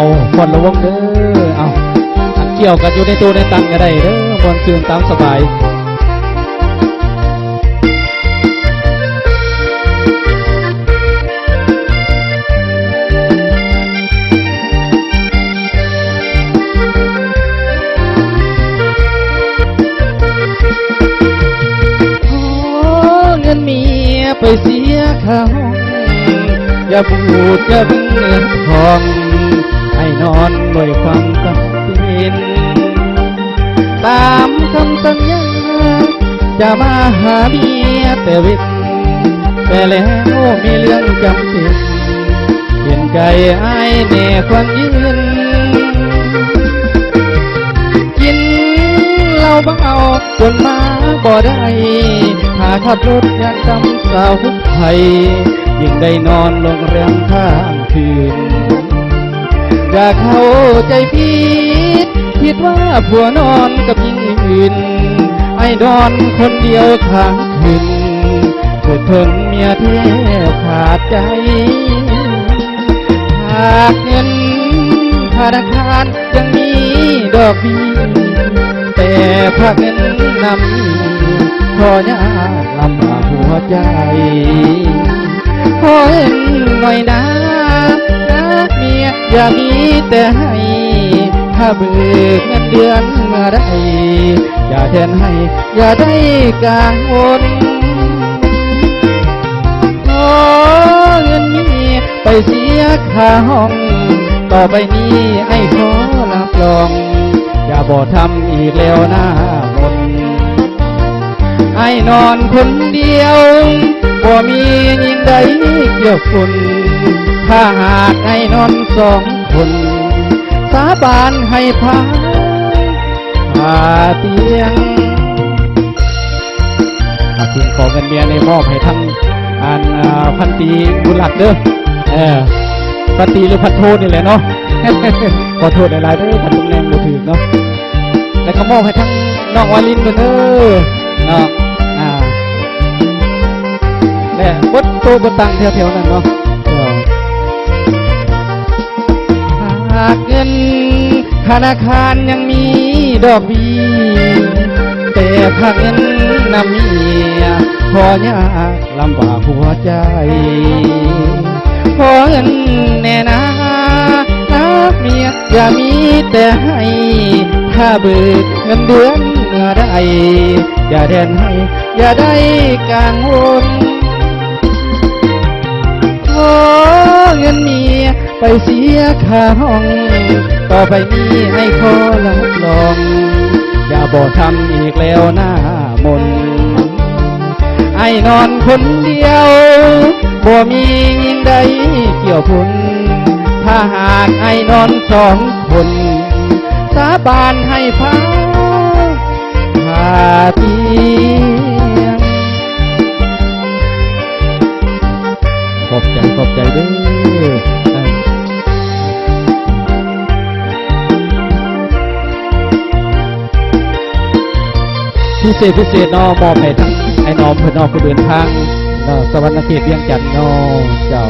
เอาคนละวงเด้อเอาเกี่ยวกันอยู่ในตัวในตังก็ได้เด้อบนซื่นตามสบายไปเสียข้าวอย่าพูดอย่าบึ้งเนื้อทองให้นอนด้วยความจำเป็นตามคำสัญญาจะมาหาเมียแต่เวทแต่แล้วมีเรื่องจำเป็นเห็นใจไอ้แน่ควรยืนกินเหล้าเบาจนมาบ่ได้หาขับรถอยากจำสาวไทยยิ่งได้นอนโรงแรมข้างคืนอย่าเข้าใจผิดว่าผัวนอนกับหญิงอื่นไอ้นอนคนเดียวข้างคืนเกิดเพิ่งเมียแทบขาดใจหากเงินธนาคารยังมีดอกเบี้ยแต่ภาคเงินนำพอยากลำบากหัวใจขอเห็นหน่อยนะรักเมียอย่ามีแต่ให้ถ้าเบิกเงินเดือนเมื่อไรอย่าแทนให้อย่าได้กังวลขอเงินเมียไปเสียค่าห้องต่อไปนี้ไอ้ขอรับรองอย่าบ่ทำอีกแล้วหน้ามนไอ้นอนคนเดียวบ่มียิ่งใดเกี่ยวคุณถ้าหากไอ้นอนสองคนสาบานให้พาเตียงขอเงินเมียในมอบให้ทั้งพันตีบุญหลักเด้อพันตีหรือพันโทนี่แหละเนาะขอโทษหลายๆเด้อพันตำแหน่งบ่ถูกเนาะแล้วก็มอบให้ทั้งน้องวาลินกันเด้อเนาะและบดโตบดตังแถวๆนั้นเนาะหากเงินธนาคารยังมีดอกเบี้ยแต่ภาคเงินนำเมียพอยากลำบากหัวใจขอเงินแน่นะรักเมียอย่ามีแต่ให้ถ้าเบิกเงินเดือนเมื่อใดอย่าแทนให้อย่าได้กังวลขอเงินเมียไปเสียค่าห้องต่อไปนี้ให้ขอรับรองอย่าบ่ทำอีกแล้วหน้ามนไอ้นอนคนเดียวบ่มียิ่งใดเกี่ยวพุนถ้าหากไอ้นอนสองคนสาบานให้พาเตียงขอบใจเด้อพิเศษนอมอบให้ทั้งไอ้น้องเพื่อนนอผู้เดินทางสวรรค์เขตเวียงจันทน์นอเจ้า